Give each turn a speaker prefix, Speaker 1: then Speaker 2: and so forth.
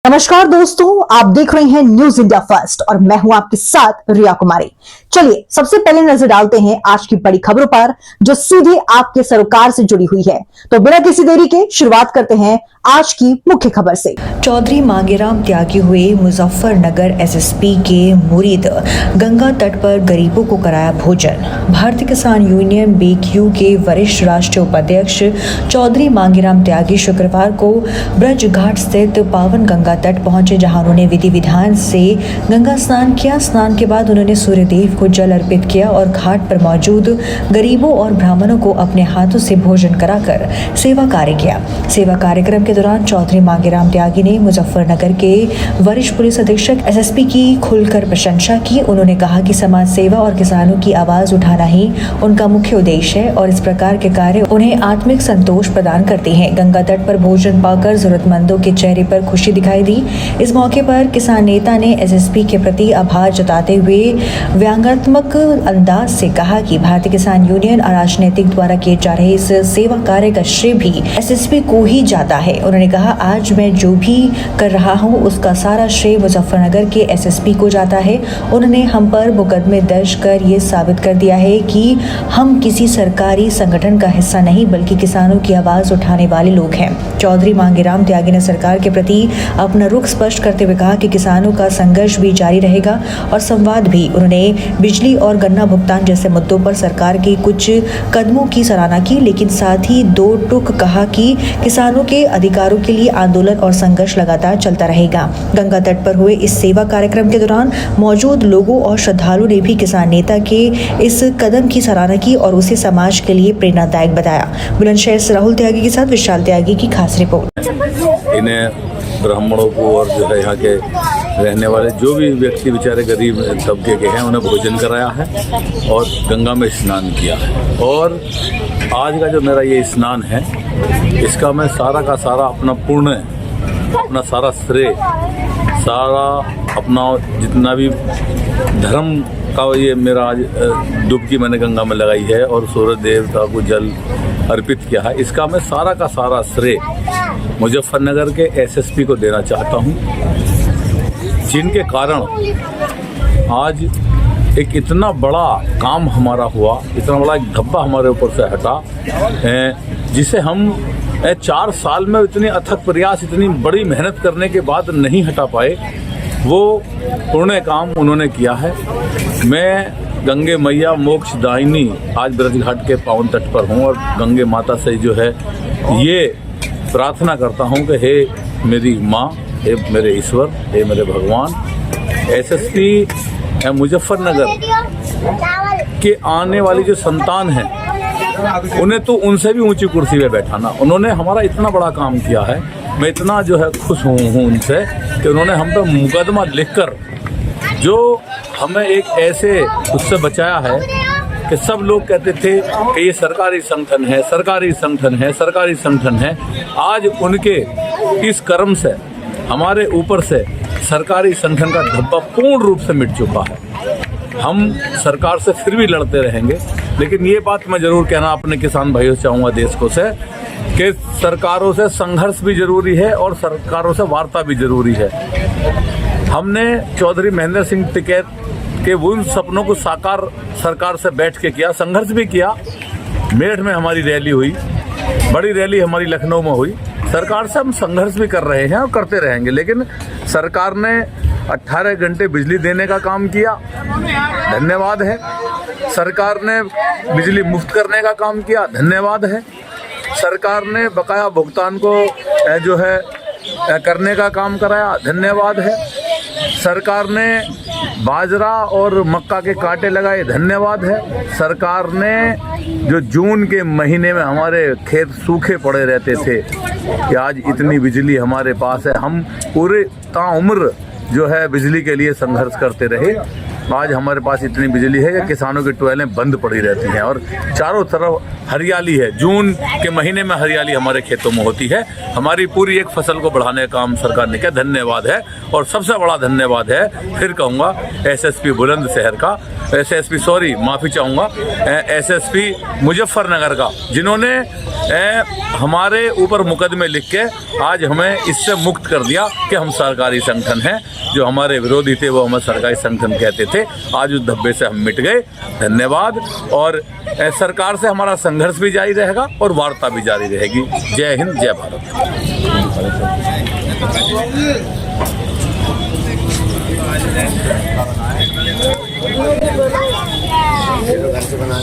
Speaker 1: नमस्कार दोस्तों, आप देख रहे हैं न्यूज इंडिया फर्स्ट और मैं हूं आपके साथ रिया कुमारी। चलिए सबसे पहले नजर डालते हैं आज की बड़ी खबरों पर जो सीधे आपके सरोकार से जुड़ी हुई है। तो बिना किसी देरी के शुरुआत करते हैं आज की मुख्य खबर से।
Speaker 2: चौधरी मांगेराम त्यागी हुए मुजफ्फरनगर एसएसपी के मुरीद गंगा तट पर गरीबों को कराया भोजन। भारतीय किसान यूनियन बीक्यू के वरिष्ठ राष्ट्रीय उपाध्यक्ष चौधरी मांगेराम त्यागी शुक्रवार को ब्रज घाट स्थित पावन गंगा तट पहुंचे, जहां उन्होंने विधि विधान से गंगा स्नान किया। स्नान के बाद उन्होंने सूर्यदेव को जल अर्पित किया और घाट पर मौजूद गरीबों और ब्राह्मणों को अपने हाथों से भोजन कराकर सेवा कार्य किया। सेवा कार्यक्रम के दौरान चौधरी मांगेराम त्यागी ने मुजफ्फरनगर के वरिष्ठ पुलिस अधीक्षक एसएसपी की खुलकर प्रशंसा की। उन्होंने कहा कि समाज सेवा और किसानों की आवाज उठाना ही उनका मुख्य उद्देश्य है और इस प्रकार के कार्य उन्हें आत्मिक संतोष प्रदान करते हैं। गंगा तट पर भोजन पाकर जरूरतमंदों के चेहरे पर खुशी दिखाई दी। इस मौके पर किसान नेता ने एसएसपी के प्रति आभार जताते हुए व्यंग्यात्मक अंदाज से कहा कि भारतीय किसान यूनियन और राजनीतिक द्वारा किए जा रहे इस सेवा कार्य का श्रेय भी एसएसपी को ही जाता है। उन्होंने कहा, आज मैं जो भी कर रहा हूं उसका सारा श्रेय मुजफ्फरनगर के एसएसपी को जाता है। उन्होंने हम पर मुकदमे दर्ज कर ये साबित कर दिया है कि हम किसी सरकारी संगठन का हिस्सा नहीं बल्कि किसानों की आवाज उठाने वाले लोग हैं। चौधरी मांगेराम त्यागी ने सरकार के प्रति अपना रुख स्पष्ट करते हुए कहा कि किसानों का संघर्ष भी जारी रहेगा और संवाद भी। उन्होंने बिजली और गन्ना भुगतान जैसे मुद्दों पर सरकार के कुछ कदमों की सराहना की, लेकिन साथ ही दो टूक कहा कि किसानों के अधिकारों के लिए आंदोलन और संघर्ष लगातार चलता रहेगा। गंगा तट पर हुए इस सेवा कार्यक्रम के दौरान मौजूद लोगों और श्रद्धालुओं ने भी किसान नेता के इस कदम की सराहना की और उसे समाज के लिए प्रेरणादायक बताया। बुलंदशहर से राहुल त्यागी के साथ विशाल त्यागी की खास रिपोर्ट।
Speaker 3: इन्हें ब्राह्मणों को और जो है यहाँ के रहने वाले जो भी व्यक्ति बेचारे गरीब तबके के हैं उन्हें भोजन कराया है और गंगा में स्नान किया है। और आज का जो मेरा ये स्नान है इसका मैं सारा का सारा अपना सारा श्रेय, सारा अपना जितना भी धर्म का ये मेरा आज डुबकी मैंने गंगा में लगाई है और सूर्य देवता को जल अर्पित किया है, इसका मैं सारा का सारा श्रेय मुजफ्फरनगर के एसएसपी को देना चाहता हूँ, जिनके कारण आज एक इतना बड़ा काम हमारा हुआ, इतना बड़ा एक धब्बा हमारे ऊपर से हटा, जिसे हम 4 साल में इतनी अथक प्रयास, इतनी बड़ी मेहनत करने के बाद नहीं हटा पाए, वो पुण्य काम उन्होंने किया है। मैं गंगे मैया मोक्षदायिनी आज ब्रज घाट के पावन तट पर हूँ और गंगे माता से जो है ये प्रार्थना करता हूँ कि हे मेरी माँ, हे मेरे ईश्वर, हे मेरे भगवान, एसएसपी मुजफ्फरनगर के आने वाली जो संतान है उन्हें तो उनसे भी ऊंची कुर्सी पे बैठाना। उन्होंने हमारा इतना बड़ा काम किया है, मैं इतना जो है खुश हूँ उनसे कि उन्होंने हम पे मुकदमा लिखकर जो हमें एक ऐसे उससे बचाया है कि सब लोग कहते थे कि ये सरकारी संगठन है, सरकारी संगठन है, सरकारी संगठन है। आज उनके इस कर्म से हमारे ऊपर से सरकारी संगठन का धब्बा पूर्ण रूप से मिट चुका है। हम सरकार से फिर भी लड़ते रहेंगे, लेकिन ये बात मैं ज़रूर कहना अपने किसान भाइयों से चाहूँगा, देश को से, कि सरकारों से संघर्ष भी ज़रूरी है और सरकारों से वार्ता भी ज़रूरी है। हमने चौधरी महेंद्र सिंह टिकैत के उन सपनों को साकार सरकार से बैठ के किया, संघर्ष भी किया। मेरठ में हमारी रैली हुई, बड़ी रैली हमारी लखनऊ में हुई। सरकार से हम संघर्ष भी कर रहे हैं और करते रहेंगे, लेकिन सरकार ने 18 घंटे बिजली देने का काम किया, धन्यवाद है। सरकार ने बिजली मुफ्त करने का काम किया, धन्यवाद है। सरकार ने बकाया भुगतान को जो है करने का काम कराया, धन्यवाद है। सरकार ने बाजरा और मक्का के कांटे लगाए, धन्यवाद है। सरकार ने जो जून के महीने में हमारे खेत सूखे पड़े रहते थे कि आज इतनी बिजली हमारे पास है, हम पूरे ताउम्र जो है बिजली के लिए संघर्ष करते रहे। आज हमारे पास इतनी बिजली है कि किसानों की टुएलें बंद पड़ी रहती हैं और चारों तरफ हरियाली है। जून के महीने में हरियाली हमारे खेतों में होती है। हमारी पूरी एक फसल को बढ़ाने का काम सरकार ने किया, धन्यवाद है। और सबसे बड़ा धन्यवाद है, फिर कहूँगा, एसएसपी बुलंदशहर का, माफ़ी चाहूँगा, एसएसपी मुजफ्फरनगर का, जिन्होंने हमारे ऊपर मुकदमे लिख के आज हमें इससे मुक्त कर दिया कि हम सरकारी संगठन हैं। जो हमारे विरोधी थे वो हमें सरकारी संगठन कहते थे, आज उस धब्बे से हम मिट गए। धन्यवाद। और सरकार से हमारा संघर्ष भी जारी रहेगा और वार्ता भी जारी रहेगी। जय हिंद, जय भारत।
Speaker 4: बना